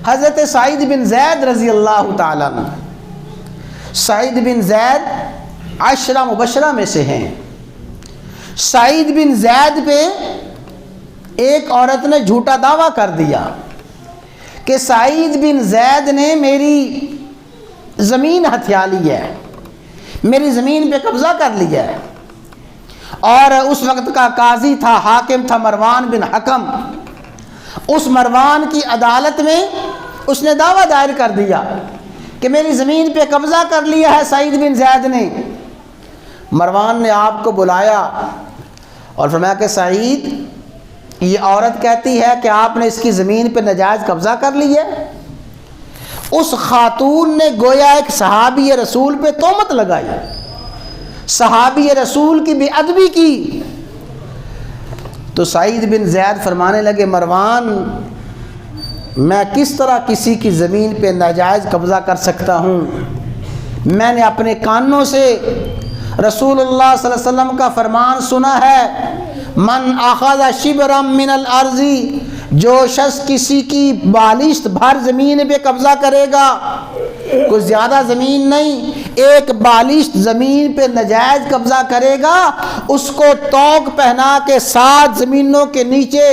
حضرت سعید بن زید رضی اللہ تعالیٰ عنہ، سعید بن زید 10 مبشرہ میں سے ہیں۔ سعید بن زید پہ ایک عورت نے جھوٹا دعویٰ کر دیا کہ سعید بن زید نے میری زمین ہتھیا لی ہے، میری زمین پہ قبضہ کر لیا ہے۔ اور اس وقت کا قاضی تھا، حاکم تھا مروان بن حکم۔ اس مروان کی عدالت میں اس نے دعویٰ دائر کر دیا کہ میری زمین پہ قبضہ کر لیا ہے سعید بن زید نے۔ مروان نے آپ کو بلایا اور فرمایا کہ سعید، یہ عورت کہتی ہے کہ آپ نے اس کی زمین پہ ناجائز قبضہ کر لی ہے۔ اس خاتون نے گویا ایک صحابی رسول پہ تہمت لگائی، صحابی رسول کی بے ادبی کی۔ تو سعید بن زید فرمانے لگے، مروان، میں کس طرح کسی کی زمین پہ ناجائز قبضہ کر سکتا ہوں؟ میں نے اپنے کانوں سے رسول اللہ صلی اللہ علیہ وسلم کا فرمان سنا ہے، من اخذ شبرا من الارض، جو شخص کسی کی بالشت بھر زمین پہ قبضہ کرے گا، کوئی زیادہ زمین نہیں، ایک بالشت زمین پہ ناجائز قبضہ کرے گا، اس کو توق پہنا کے 7 زمینوں کے نیچے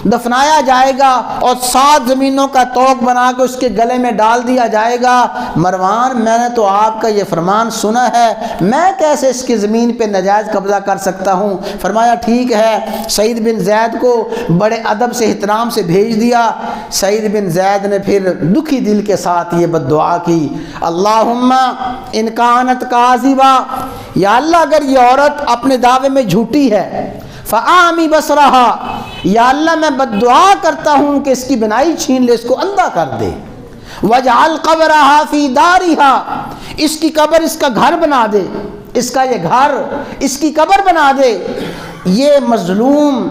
دفنایا جائے گا اور 7 زمینوں کا توق بنا کے اس کے گلے میں ڈال دیا جائے گا۔ مروان، میں نے تو آپ کا یہ فرمان سنا ہے، میں کیسے اس کی زمین پہ ناجائز قبضہ کر سکتا ہوں؟ فرمایا ٹھیک ہے۔ سعید بن زید کو بڑے ادب سے احترام سے بھیج دیا۔ سعید بن زید نے پھر دکھی دل کے ساتھ یہ بد دعا کی، اللہم ان کانت کاذبہ، یا اللہ اگر یہ عورت اپنے دعوے میں جھوٹی ہے، فآمی بصرہا، یا اللہ میں بد دعا کرتا ہوں کہ اس کی بینائی چھین لے، اس کو اندھا کر دے، وجعل قبرہا فی دارہا، اس کی قبر اس کا گھر بنا دے، اس کا یہ گھر اس کی قبر بنا دے۔ یہ مظلوم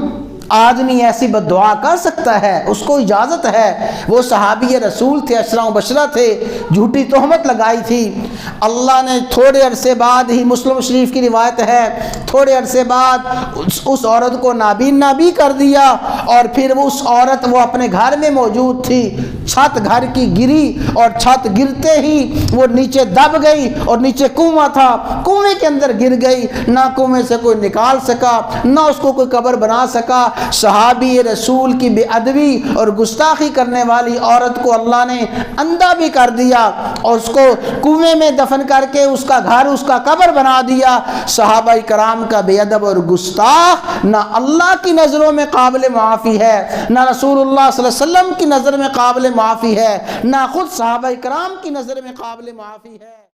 آدمی ایسی بد دعا کر سکتا ہے؟ اس کو اجازت ہے، وہ صحابی رسول تھے، 10 مبشرہ تھے، جھوٹی تہمت لگائی تھی۔ اللہ نے تھوڑے عرصے بعد ہی، مسلم شریف کی روایت ہے، تھوڑے عرصے بعد اس عورت کو نابینا بھی کر دیا، اور پھر اس عورت وہ اپنے گھر میں موجود تھی، چھت گھر کی گری اور چھت گرتے ہی وہ نیچے دب گئی، اور نیچے کنواں تھا، کنویں کے اندر گر گئی، نہ کنویں سے کوئی نکال سکا، نہ اس کو کوئی قبر بنا سکا۔ صحابی رسول کی بے ادبی اور گستاخی کرنے والی عورت کو اللہ نے اندھا بھی کر دیا اور اس کو کنویں میں دفن کر کے اس کا گھر اس کا قبر بنا دیا۔ صحابہ کرام کا بے ادب اور گستاخ نہ اللہ کی نظروں میں قابل معافی ہے، نہ رسول اللہ صلی اللہ علیہ وسلم کی نظر میں قابل معافی ہے، نہ خود صحابہ کرام کی نظر میں قابل معافی ہے۔